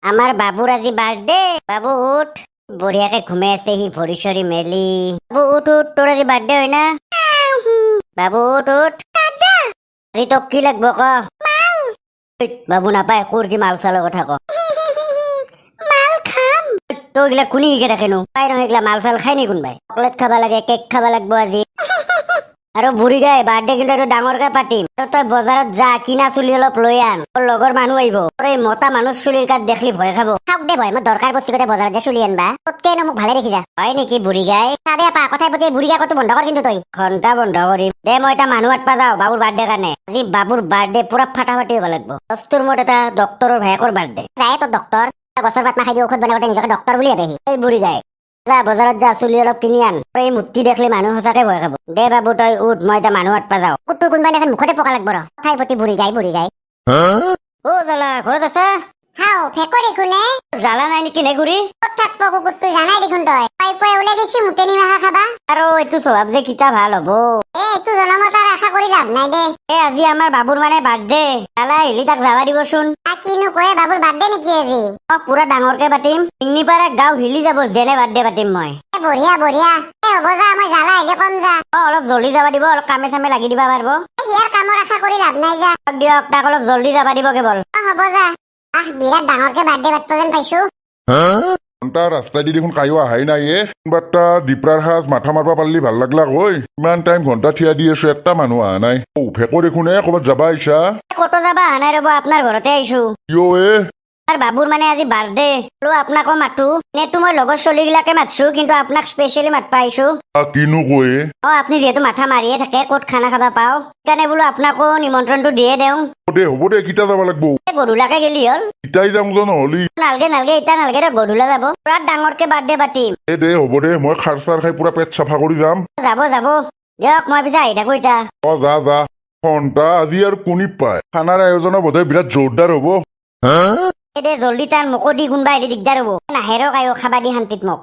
আমাৰ বাবুৰ আজি বাৰ্থডে। বাবু উঠ, বঢ়িয়াকে ঘুমাই আছে সি ভৰি চৰি মেলি। বাবু উঠ উঠ, তোৰ আজি বার্থডে হয় না? বাবু উঠ উঠ, আজি তোক কি লাগব ক? বাবু নাপায়, কোৰ কি মাল চালৰ কথা ক? মাল খাম। তই এইগিলা কোনে শিকে থাকেনো? পাই নহয় এইগিলা মাল চাল খাই নি কোনবাই? চকলেট খাবা লাগে, কেক খাবা লাগব আজি। আৰু বুঢ়ী গাই বাৰ্থডে কিন্তু এইটো ডাঙৰকে পাতিম। আৰু তই বজাৰত যা, কিনা চুলি অলপ লৈ আন, তোৰ লগৰ মানুহ আহিব। তোৰ এই মতা মানুহ চুলিৰ কাট দেখলি ভয় খাব। খাওক দে ভয়, মই দৰকাৰ বস্তু কথা বজাৰত যে চুলি আনবা ততকেনো মোক ভালে দেখি যা। হয় নেকি বুঢ়ী গাই? চাদে পা কথাই প্ৰতি বুঢ়ী গাই কতো বন্ধ কৰ কিন্তু তই। ঘণ্টা বন্ধ কৰিম দে, মই এটা মানুহ আটপা যাওঁ বাবুৰ বাৰ্থডে কাৰণে। আজি বাবুৰ বাৰ্থডে পুৰা ফাটাফাটি হ'ব লাগব। দস্তুৰ মত এটা ডক্তৰৰ ভায়েকৰ বাৰ্থডে। যায় তোৰ ডক্তৰ গছৰ পাত নাখাই দি ঔষধ বনাওঁতে নিজকে ডক্তৰ বুলি ভাবে। এই বুঢ়ী গাই যা বজাৰত যা, চুলি অলপ কিনি আন। এই মূৰ্তি দেখলে মানুহ সঁচাকে ভয় খাব। দে বাবু তই উঠ, মই এটা মানুহ আটপা যাওঁ। কুটুৰ কোনবাই এখন মুখতে পকা লাগব ৰ। কথাই প্ৰতি বুঢ়ী গাই বুঢ়ী গাই। অ জালা ঘৰত আছা? হাও ফেকৰি কোনে? জালা নাই নেকি নেগুৰি? ক'ত থাকব কুকুৰটো জানাই দেখোন তই। পাই পাই ওলাই গৈছি মুতেনি মাখা খাবা। আৰু এইটো স্বভাৱ যে কিটা ভাল হ'ব। এইটো জনমত আৰু আশা কৰি লাভ নাই দে। আজি আমাৰ বাবুৰ মানে বাৰ্থডে। জালা আহিলি তাক যাবা দিবচোন। কিনো কয়, বাবুৰ বাৰ্থডে নেকি আজি? পুৰা ডাঙৰকে পাতিম। ইন্নি পাৰে গাঁও হিলি যাব যেনে বাৰ্থডে পাতিম মই। বঢ়িয়া বঢ়িয়া। হ'ব যা, মই জালা আহিলে কম যা। অলপ জলদি যাবা দিব, অলপ কামে চামে লাগি দিবা পাৰব। ইয়াৰ কামৰ আশা কৰি লাভ নাই যা। দিয়ক তাক অলপ জলদি যাবা দিব কেৱল। হ'ব যা। বিৰাট ডাঙৰকে বাৰ্থডে পাতব যেন পাইছো। ঘণ্টা ৰাস্তাই দি দেখোন কায়ো আহাই নাই কোনবাটা দীপৰাৰ সাজ মাথা মাৰবা পাৰলি ভাল লাগলা ঐ। ইমান টাইম ঘণ্টা থিয়া দি আছো, এটা মানুহ অহা নাই। ফেকো দেখোন ক'ৰবাত যাবা আহিছা? ক'তো যাবা অহা নাই ৰ'ব, আপোনাৰ ঘৰতে আহিছো। কিয় বাবুৰ মানে আজি বাৰ্থডে, আপোনাকো মাতো। এনেতো মই লগৰ চলিগিলাকে মাতছো, কিন্তু আপোনাক স্পেচিয়েলি মাতবা আহিছো। কিনো কয়ে? আপুনি যিহেতু মাথা মাৰিয়ে থাকে ক'ত খানা খাবা পাও, সেইকাৰণে বোলো আপোনাকো নিমন্ত্ৰণটো দিয়ে দেওঁ। হ'ব দে কিতা যাবা লাগব? গধূলাকে গেলি হ'ল। ইটাই যাম নহলি? নালগে নালগে, ইটা নালগে ৰ, গধূলা যাব। পুৰা ডাঙৰকে বাৰ্থডে পাতিম। দে হ'ব দে, মই খাৰ চাৰ খাই পুৰা পেট চাফা কৰি যাম। যাব যাব দিয়ক, মই পিছে আহি থাকো ইটা। যা যা। ঘণ্টা আজি আৰু কোনি পায়? খানাৰ আয়োজন বোধহয় বিৰাট জোৰদাৰ হ'ব। দে জলদি টান, মোকো দি কোনবা আহিলে দিগদাৰ হ'ব। নাহেৰ কায়ো খাবা দি শান্তিত মোক।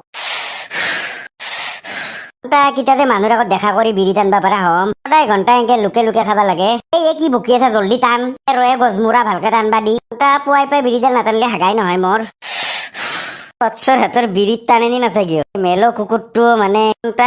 কিতাতে মানুহৰ আগত দেখা কৰি বিড়ি টানবা পাৰা হম। সদায় ঘণ্টা এনেকে লুকে লুকে খাবা লাগে। এই কি বকি আছা, জলদি টান। ৰয়ে গজমুৰা ভালকে টানবা দি। পুৱাই পুৱাই বিড়িডাল নাটানলে হাগাই নহয় মোৰ। কচ্ছৰ হাতৰ বিড়িত টানেনি নাথাকিও। মেলো কুকুৰটো মানে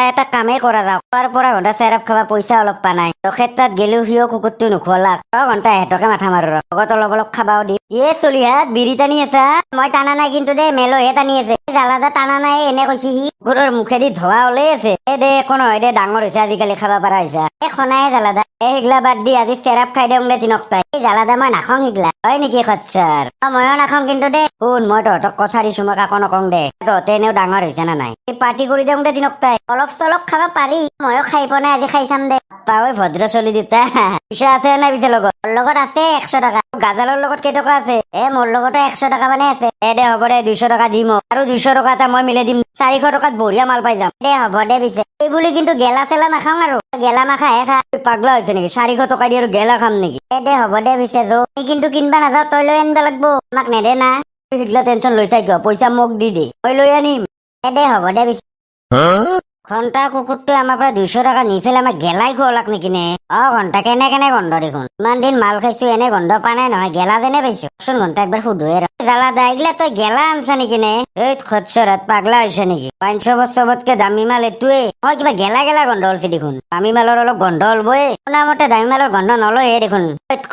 এটা কামেই কৰা যাওক। খোৱাৰ পৰা ঘণ্টা চেৰাপ খাবা পইচা অলপ পা নাই। ক্ষেত্ৰত গেলেও সিও কুকুৰটো নোখোৱালাক। ঘণ্টা এহেঁতকে মাথা মাৰো ৰ, লগত অলপ অলপ খাবাও দি। চলি হাত বিড়ি টানি আছা? মই টানা নাই কিন্তু দে, মেলোহে টানি আছে। জালাদা টানা নাই এনে কৈছি সি। কুকুৰৰ মুখেদি ধোৱা ওলাই আছে। দে একো নহয় দে, ডাঙৰ হৈছে আজিকালি, খাবা পাৰা হৈছা। খনাই জালাদা সেইগিলা বাদ দি আজি চেৰাপ খাই দিওঁ দে দিনক তাই। জালাদা মই নাখাওঁ সিগলা। হয় নেকি খচ্চাৰ? ময়ো নাখাওঁ কিন্তু দে। শুন, মই তহঁতক কথা দিছো, মই কাকো নকওঁ দে। তহঁতে এনেও ডাঙৰ হৈছে না নাই? পাৰ্টি কৰি দিওঁ দে দিনক তাই। অলপ চলপ খাবা পাৰি। ময়ো খাই পোৱা নাই, আজি খাই চাম দে। পাৱৈ ভদ্ৰ চলি দুটা। পইচা আছে নাই পিছে লগত? লগত আছে 100 টকা। গাজালৰ লগত কেইটকা আছে? মোৰ লগতো 100 টকা মানে আছে। দে হ'ব দে, 200 টকা দিম। আৰু 200 টকা এটা মই মিলাই দিম। 400 টকাত বঢ়িয়া মাল পাই যাম। দে হ'ব দে পিছে। এই বুলি কিন্তু গেলা চেলা নাখাওঁ আৰু। গেলা নাখাহে খা। পাগলা হৈছে নেকি? 400 টকা দি আৰু গেলা খাম নেকি? দে হ'ব দে পিছে যৌ। কিন্তু কিনবা নাযাওঁ, তই লৈ আনিব লাগব। আমাক নেদে না। সেইগিলা টেনচন লৈছা কিয়? পইচা মোক দি দে, মই লৈ আনিম। দে হ'ব দে পিছে। ঘণ্টা কুকুৰটোৱে আমাৰ পৰা 200 টকা নি পেলাই আমাক গেলাই খুৱালাক নেকি নে? ঘণ্টা কেনে কেনে গন্ধ দেখোন। ইমান দিন মাল খাইছো, এনে গন্ধ পা নাই নহয়, গেলা যেনে পাইছো। চোন ঘণ্টা একবাৰ সুধোৱে ৰ। জালা দা এইগিলা তই গেলা আনছা নেকি নে? এই খচ্চৰাত পাগলা হৈছে নেকি? 500 চবতকে দামী মাল এইটোৱে। মই কিবা গেলা গেলা গন্ধ হলছি দেখোন। দামী মালৰ অলপ গন্ধ হলবই। শুনা মতে দামী মালৰ গন্ধ নলয়ে দেখোন।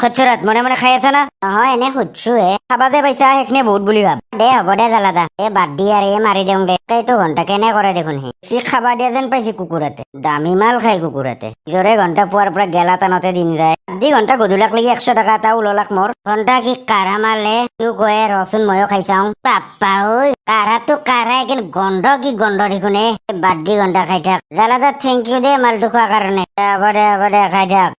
খচ্চৰাত মনে মনে খাই আছা না? নহয় এনে সুধছো হে। খাবা যে পাইছা সেইখিনি বহুত বুলি ভাব। দে হ'ব দে জালাদা, বাদ দি আৰু মাৰি দিওঁ দে। এইটো ঘণ্টা কেনে কৰে দেখোন সি খাবা দিয়া যেন পাইছে কুকুৰাতে। দামী মাল খাই কুকুৰাতে। নিজৰে ঘণ্টা পোৱাৰ পৰা গেলা টানতে দিন যায়। দি ঘণ্টা গধূলাক লাগি 100 টকা এটা ওললাক মোৰ। ঘণ্টা কি কাঢ়া মালে তোৰ কয়ে ৰচোন ময়ো খাই চাওঁ। পাপ্পা ঐ কাঢ়াটো কাঢ়াই, কিন্তু গন্ধ কি গন্ধ দেখোন বাদ দি ঘণ্টা খাই থাক। জালাদা থেংক ইউ দে মালটো খোৱাৰ কাৰণে। হ'ব দে খাই থাক।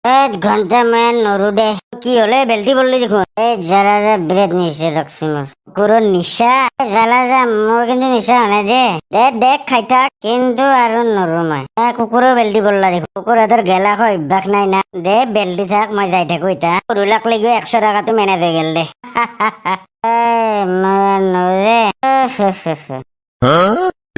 ঘণ্টা মই নৰো দে। কি হলে বেলটি পড়লি দেখোন। জালাদা বিৰাট নিচা লাগছে মোৰ। কুকুৰৰ নিচা? জালাদা মোৰ কিন্তু নিচা হোৱা নাই দে খাই থাক, কিন্তু আৰু নৰো মই। কুকুৰেও বেলটি পড়লা দেখোন। কুকুৰ হাতৰ গেলা খোৱা অভ্যাস নাই না। দে বেলটি থাক, মই যাই থাকো এতিয়া। গধূলাক লাগি 100 টকাটো মেনেজ হৈ গেল দে।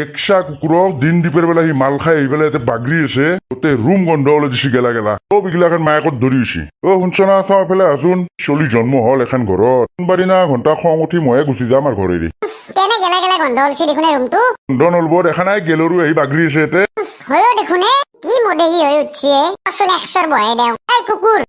একশা কুকুরক দিন দ্বীপের বেলা সি মাল খাই আহি পেলাই ইয়াতে বাগৰি আছে গোটেই ৰুম গন্ধ ওলাই দিছি গেলা গেলা চব এইগিলাখান মায়েকত ধৰিছি শুনছ না চাওঁ এফালে আছোন চলি জন্ম হল এখন ঘৰত কোনবা দিনা ঘণ্টা খং উঠি ময়ে গুচি যাম আৰু ঘৰেদি কেনে গেলা গেলা গন্ধ ওলছি দেখোন এই ৰুমটো গন্ধ নলব দেখা নাই গেলৰু আহি বাগৰি আছে ইয়াতে হয়ো দেখোন কি মদেহী হৈ উঠছে আসলে একশোৰ বহে দেও এই কুকুৰ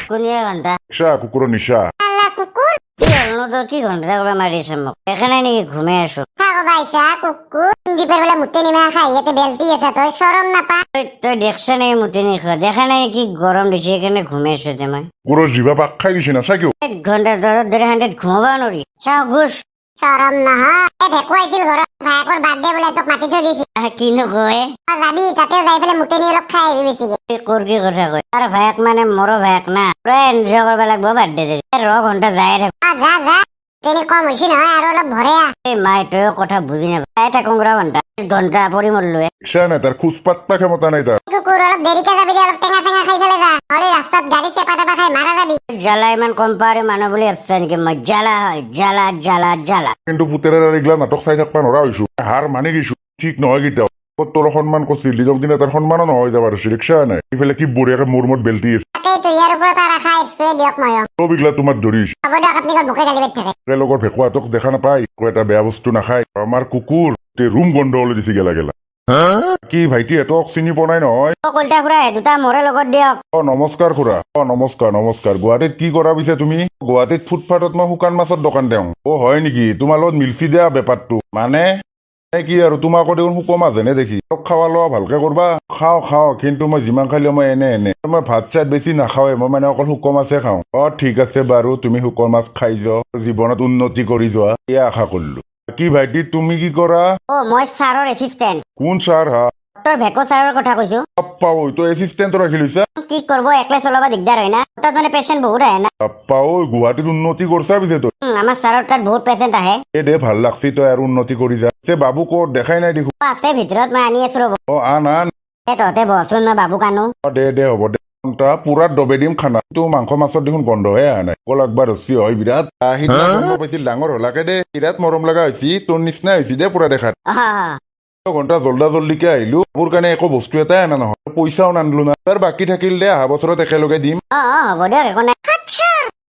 কোনিয়ে ঘণ্টা একশা কুকুৰৰ নিচা আল্লাহ কুকুর কি হলনো তোর কি ঘণ্টা করে মারিছে মোক এখানে নাকি ঘুমে আছো থাকো ভাইসা কুকুর দ্বীপের বেলা মুতে নিমা খাই ইয়াতে বেলতি আছে তই সরম নাপা তই দেখছ নাই মুতি নি খোৱা দেখা নাই কি গৰম দিছে সেইকাৰণে ঘুমে আছো যে মই কুকুৰৰ জিভা পাক খাই গৈছে না চাকিও 1 ঘণ্টা ধৰে হান্ড্ৰেড ঘুমাবা নৰি চাওঁ ঘুষ সৰম নহয় এই ঢেকুৱাইছিল ঘৰত ভায়েকৰ বাৰ্থডে বোলে তোক মাতি থৈ গৈছি কিনো কয় যাবি তাতে যাই পেলাই মুতে নি অলপ খাই আহিবি বেছিকে কোৰ কি কথা কয় তাৰ ভায়েক মানে মোৰো ভায়েক না পুৰা এনজয় কৰিব লাগিব বাৰ্থডে ৰ ঘণ্টা যাই থাকো যা যা তেনে কম হৈছি নহয় আৰু অলপ ভৰে এই মাই তই কথা বুজি নাপাই থাকো ঘণ্টা ঘণ্টা পৰি মৰলো একশা নাই তাৰ খোজ পাত্তা ক্ষমতা নাই তাৰ কুকুৰ অলপ দেৰিকে যাবি দে অলপ টেঙা চেঙা খাই পেলাই যা নহলে ৰাস্তাত গাড়ী চেপা তেপা খাই মাৰা যাবি জ্বালা ইমান কম পাৰি মানুহ বুলি ভাবছা নেকি মই জ্বালা হয় জ্বালা জ্বালা জ্বালা কিন্তু পুতেৰৰ এইগিলা নাটক চাই থাকবা নৰা হৈছো হাৰ মানি গৈছো ঠিক নহয় কেতিয়াও তোৰ সন্মান কৰিছিল দিনক দিনে তাৰ সন্মানো নহয় যাব আৰু ৰিক্সা নাই ইফালে কি বঢ়িয়াকে মোৰ মত বেলতি আছে তাকেইতো ইয়াৰ ওপৰত আৰু আশা আছে দিয়ক ময়ো চব এইগিলা তোমাৰ ধৰিছে হ'ব দিয়ক আপুনি ঘৰত ভোকে গালি পাতি থাকে লগৰ ভেকুৱাটোক দেখা নাপায় একো এটা বেয়া বস্তু নাখায় আমাৰ কুকুৰ ৰুম গন্ধ ওলাই দিছে গেলা গেলা কি ভাইটিহঁতক চিনি পোৱা নাই নহয় অ কলটা খুৰা দুটা মোৰে লগত দিয়ক নমস্কাৰ খুৰা নমস্কাৰ নমস্কাৰ গুৱাহাটীত কি কৰা পিছে তুমি গুৱাহাটীত ফুটপাথত মই শুকান মাছৰ দোকান দিওঁ হয় নেকি তোমাৰ লগত মিলছি দিয়া বেপাৰটো মানে কি আৰু তোমাক দেখোন শুকো মাছ এনে দেখি খাৱা লোৱা ভালকে কৰবা খাওঁ কিন্তু মই যিমান খালেও মই এনে মই ভাত চাত বেছি নাখাওৱে মই মানে অকল শুকো মাছে খাওঁ ঠিক আছে বাৰু তুমি শুকো মাছ খাই যোৱা জীৱনত উন্নতি কৰি যোৱা এয়া আশা কৰিলো কি ভাইটি তুমি কি কৰা অ মই ছাৰৰ এচিষ্টেণ্ট কোন ছাৰ হা ডক্টৰ ভেকো ছাৰৰ কথা কৈছো পাও তই এচিষ্টেণ্ট ৰাখি লৈছা কি কৰিব একলে চলাব দিগদাৰ হয় না তাত মানে পেচেণ্ট বহুত আহে না পাও গুৱাহাটীত উন্নতি কৰছা পিছে তই আমাৰ ছাৰৰ তাত বহুত পেচেণ্ট আহে দে ভাল লাগছি তই আৰু উন্নতি কৰি যা বাবু ক'ত দেখাই নাই দেখো আছে ভিতৰত মই আনি আছো ৰ'ব আন তহঁতে বহচোন মই বাবুক আনো দে হ'ব দে পুৰা দবে দিম খানা তো মাংস মাছৰ দেখোন গন্ধহে অহা নাই অকল একবাৰ ৰচি হয় বিৰাট সিদিনা গম পাইছিল ডাঙৰ হলাকে দে বিৰাট মৰম লগা হৈছি তোৰ নিচিনা হৈছি দে পুৰা দেখাত ঘণ্টা জল্দিকে আহিলো মোৰ কাৰণে একো বস্তু এটাই অনা নহয় পইচাও নানিলো না তাৰ বাকী থাকিল দে অহা বছৰত একেলগে দিম হ'ব দিয়ক একো নাই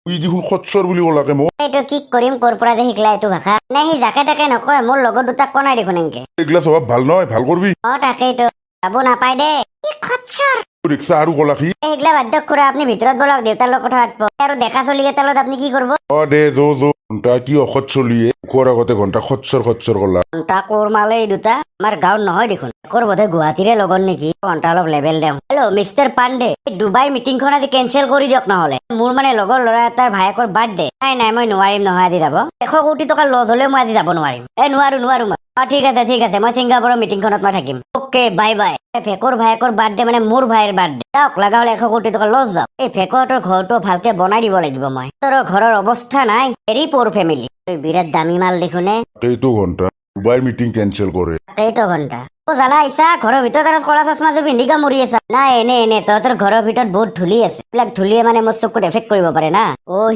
তুই দেখোন খচ্চৰ বুলি ক'লাকে মোক এইটো কি কৰিম ক'ৰ পৰা যে শিকলা এইটো ভাষা নে সি যাকে তাকে নকয় মোৰ লগত দুটাক কোৱা নাই দেখোন এনেকে এইগিলা স্বভাৱ ভাল নহয় ভাল কৰবি তাকেইতো বাবু নাপায় দে কি খচ্চৰ ৰিক্সা আৰু ক'লা কি এইগিলা বাদ দিয়ক খুৰা আপুনি ভিতৰত বলক দেউতাৰ লগত কথা পাতিব আৰু দেখা চলি কেইটাৰ লগত আপুনি কি কৰিব দে ঘণ্টা কি অসৎ চলিয়ে খোৱাৰ আগতে ঘণ্টা খচ্চৰ ক'লা ঘণ্টা কোৰ মালে এই দুটা আমাৰ গাঁৱত নহয় দেখোন একোৰ বোধে গুৱাহাটীৰে লগত নেকি ঘণ্টা অলপ লেভেল দিওঁ হেল্ল' মিষ্টাৰ পাণ্ডে ডুবাই মিটিংখন আজি কেঞ্চেল কৰি দিয়ক নহ'লে মোৰ মানে লগৰ ল'ৰা এটাৰ ভায়েকৰ বাৰ্থডে নাই মই নোৱাৰিম নহয় আজি যাব 100 কোটি টকা লছ হ'লেও মই আজি যাব নোৱাৰিম নোৱাৰো মই ঠিক আছে মই ছিংগাপুৰৰ মিটিংখনত মই থাকিম অ'কে বাই ভেকৰ ভায়েকৰ বাৰ্থডে মানে মোৰ ভাইৰ বাৰ্থডে যাওক লগা হ'লে 100 কোটি টকা লছ যাওক এই ভেকৰটোৰ ঘৰটো ভালকে বনাই দিব লাগিব মই তোৰ ঘৰৰ অৱস্থা নাই হেৰি পৰ ফেমিলি বিৰাট দামী মাল দেখোনে এইটো ঘণ্টা ডুবাইৰ মিটিং কেঞ্চেল কৰে এইটো ঘণ্টা জ্বালা আহিছা ঘৰৰ ভিতৰত আৰু কলা চচমা যে পিন্ধি মৰি আছা নাই এনে তহঁতৰ ঘৰৰ ভিতৰত বহুত ধূলি আছে এইবিলাক ধূলিয়ে মানে মোৰ চকুত এফেক্ট কৰিব পাৰে না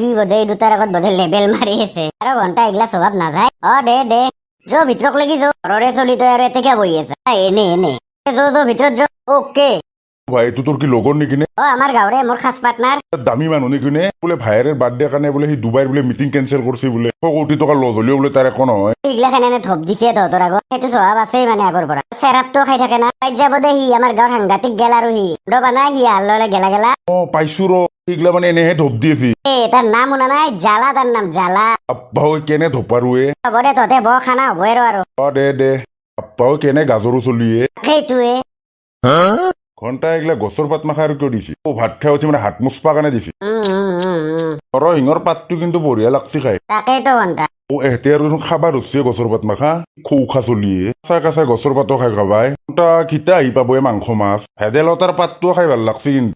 সি বোধে এই দুটাৰ আগত বোধে লেবেল মাৰি আছে আৰু ঘণ্টা এইগিলা স্বভাৱ নাযায় দে যো ভিতৰক লাগি যো ঘৰৰে চলি তই আৰু এতেকে বহি আছা এনে যো ভিতৰত যো অ'কে ভাই এইটো তোৰ কি লগৰ নেকি নে আমাৰ গাঁৱৰে মোৰ খাস পাৰ্টনাৰ দামী মানুহ নেকি নে বোলে ভাইৰে বাৰ্থডে কাৰণে বোলে সি ডুবাইৰ বোলে মিটিং কেঞ্চেল কৰিছে বোলে 100 কোটি টকা লছ হ'লেও বোলে তাৰ একো নহয় এইগিলা এনে থপ দিছে তহঁতৰ আগত সেইটো স্বভাৱ আছেই মানে আগৰ পৰা চেৰাপটো খাই থাকে না পাই যাব দে সি আমাৰ গাঁৱৰ সাংঘাতিক গেল আৰু সি ৰবা নাই সি হাল্ললে গেলা পাইছো এইগিলা মানে এনেহে ধপ দি আছে তাৰ নাম শুনা নাই জ্বালা তাৰ নাম জ্বালা আপ্পা কেনে ধপাৰুৱে হ'ব দে তহঁতে বৰ খানা হ'বই আৰু দে আপ্পা কেনে গাজৰো চলিয়ে সেইটোৱে ঘণ্টা এইগিলা গছৰ পাত মাখা আৰু কিয় দিছে ভাত খাই উঠি মানে হাত মুচপা কাৰণে দিছে শিঙৰ পাতটো কিন্তু বঢ়িয়া লাগছি খাই তাকেইতো ঘণ্টা এহেঁতে আৰু খাবা ধৰছে গছৰ পাত মাখা খা চলিয়ে কাঁচাই গছৰ পাতো খাই খাবাই কিতা আহি পাব মাংস মাছ ভেদাইলতাৰ পাতটো খাই ভাল লাগছে কিন্তু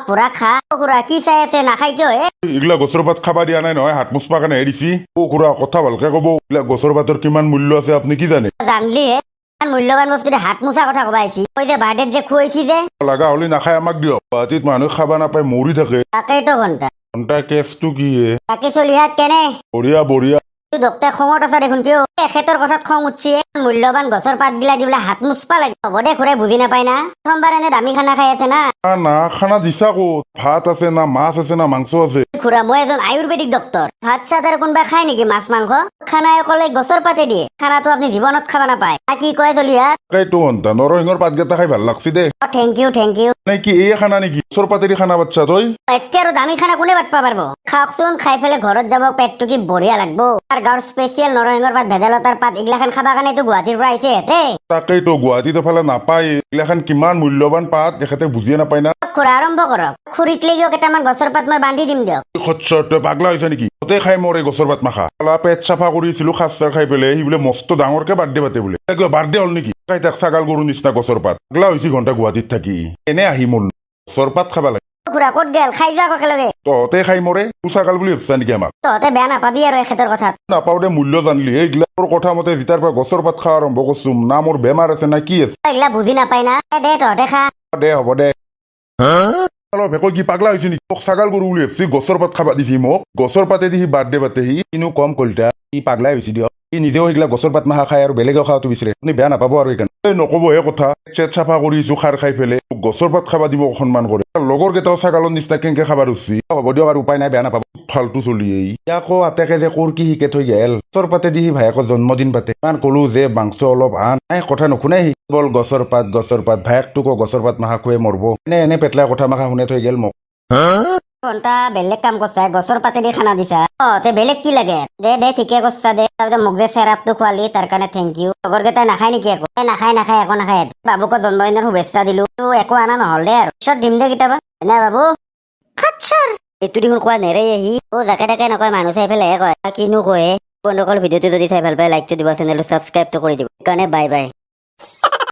পুৰা খা খুৰা কি চাই আছে নাখাই কিয় এইগিলা গছৰ পাত খাবা দিয়া নাই নহয় হাত মুচপা কাৰণে দিছি খুৰা কথা ভালকে কব এইবিলাক গছৰ পাতৰ কিমান মূল্য আছে আপুনি কি জানে জানলিহে মূল্যৱান বস্তু হাত মোচা কথা কবা আহিছি তই যে বাৰ্থডেত যে খুৱাইছি যে লগা হলে নাখায় আমাক দিয়ক গুৱাহাটীত মানুহে খাবা নাপায় মৰি থাকে তাকেইতো ঘণ্টা ঘণ্টা কেছটো কি বাকী চলি হাত কেনে বঢ়িয়া দক্তে খঙত আছা দেখোন কিয় এখেতৰ কথাত খং উঠছি মূল্যৱান গছৰ পাত গিলা দি বোলে হাত মুচপা লাগে হ'ব দে খুৰাই বুজি নাপায় না প্ৰথমবাৰ এনে দামী খানা খাই আছে না না খানা দিছা ক'ত ভাত আছে না মাছ আছে না মাংস আছে খুৰা মই এজন আয়ুৰ্বেদিক ডক্তৰ ভাত চাত আৰু কোনোবাই খায় নেকি মাছ মাংস খানাই অকলে গছৰ পাতে দিয়ে খানাটো আপুনি জীৱনত খাব নাপায় কি কয় চলিয়া এইটো হন্তা নৰসিংহৰ পাতকেইটা খাই ভাল লাগছি দে থেংক ইউ নে কি এই খানা নেকি ওচৰ পাতেদি খানা বাচ্ছা তই এতকে আৰু দামী খানা কোনে পাতবা পাৰবো খাওকচোন খাই পেলাই ঘৰত যাব পেটটো কি বঢ়িয়া লাগবো আৰু গাঁৱৰ স্পেচিয়েল নৰসিংহৰ পাত ভেদাইলতাৰ পাত এইগিলাখান খাবা কাৰণেতো গুৱাহাটীৰ পৰা আহিছে হেতে তাকেইতো গুৱাহাটীত ফালে নাপায় এইগিলাখান কিমান মূল্যৱান পাত তেখেতে বুজিয়ে নাপায় না খুৰা আৰম্ভ কৰক খুৰীক লেগিও কেইটামান গছৰ পাত মই বান্ধি দিম দিয়ক খচ্চৰ তই পাগলা হৈছে নেকি ততে খাই মৰে গছৰ পাত মাখা পালা পেট চাফা কৰিছিলো খাচ চাৰ খাই পেলাই সি বোলে মস্ত ডাঙৰকে বাৰ্থডে পাতে বোলে কিবা বাৰ্থডে হ'ল নেকি তাই তাক ছাগাল গৰু নিচিনা গছৰ পাত পাগলা হৈছে ঘণ্টা গুৱাহাটীত থাকি এনে আহি মল গছৰ পাত খাবা লাগে খুৰা ক'ত গেল খাই যাওক একেলগে তহঁতে খাই মৰে তোৰ ছাগাল বুলি ভাবছা নেকি আমাক তহঁতে বেয়া নাপাবি আৰু এখেতৰ কথাত নাপাও দে মূল্য জানলি এইগিলা তোৰ কথা মতে যেতিয়াৰ পৰা গছৰ পাত খোৱা আৰম্ভ কৰিছো না মোৰ বেমাৰ আছে না কি আছে এইগিলা বুজি নাপায় না দে তহঁতে খা দে হ'ব দে ভেকৈ কি পাগলা হৈছে নেকি মোক ছাগাল গৰু বুলি ভাবছি গছৰ পাত খাবা দিছি মোক গছৰ পাতে দি সি বাৰ্থডে পাতে সি কিনো কম কলিতা সি পাগলাই হৈছে দিয়ক সি নিজেও সেইগিলা গছৰ পাত মাখা খাই আৰু বেলেগেও খাওয়াটো বিচাৰে আপুনি বেয়া নাপাব আৰু সেইকাৰণে নকবহে কথা চেট চাফা কৰিছো খাৰ খাই পেলাই গছৰ পাত খাবা দিব সন্মান কৰে লগৰ কেইটাও ছাগালৰ নিচিনা কেনেকে খাবা ৰুচি হ'ব দিয়ক আৰু উপায় নাই বেয়া নাপাব ফাল্টু চলি ইয়াকো আটাকে যে কোৰ কি শিকে থৈ গেল গছৰ পাতে দি সি ভায়েকৰ জন্মদিন পাতে ইমান কলো যে মাংস অলপ আন নাই কথা নুশুনাই সি বল গছৰ পাত ভায়েকটোকো গছৰ পাত মাখা খুৱে মৰব এনে পেটলা কথা মাখা শুনে থৈ গেল মোক ঘন্টা বেলেগ কাম কৰছা গছৰ পাতে দি খানা দিছা তে বেলেগ কি লাগে দে ঠিকে কৰছা দে তাৰপিছত মোক যে চেৰাপটো খোৱালি তাৰ কাৰণে থেংক ইউ লগৰ কেইটাই নাখায় নেকি একো নাখায় একো নাখায় বাবুকো জন্মদিনৰ শুভেচ্ছা দিলো একো আনা নহল দে আৰু পিছত দিম দে কেতিয়াবা এনে বাবু এইটো দেখোন কোৱা নেৰে সি জাকে তাকে নকয় মানুহ চাই পেলাইহে কয় কিনো কয় বন্ধুসকল ভিডিঅ'টো যদি চাই ভাল পায় লাইকটো দিব চেনেলটো ছাবস্ক্ৰাইবটো কৰি দিব সেইকাৰণে বাই বাই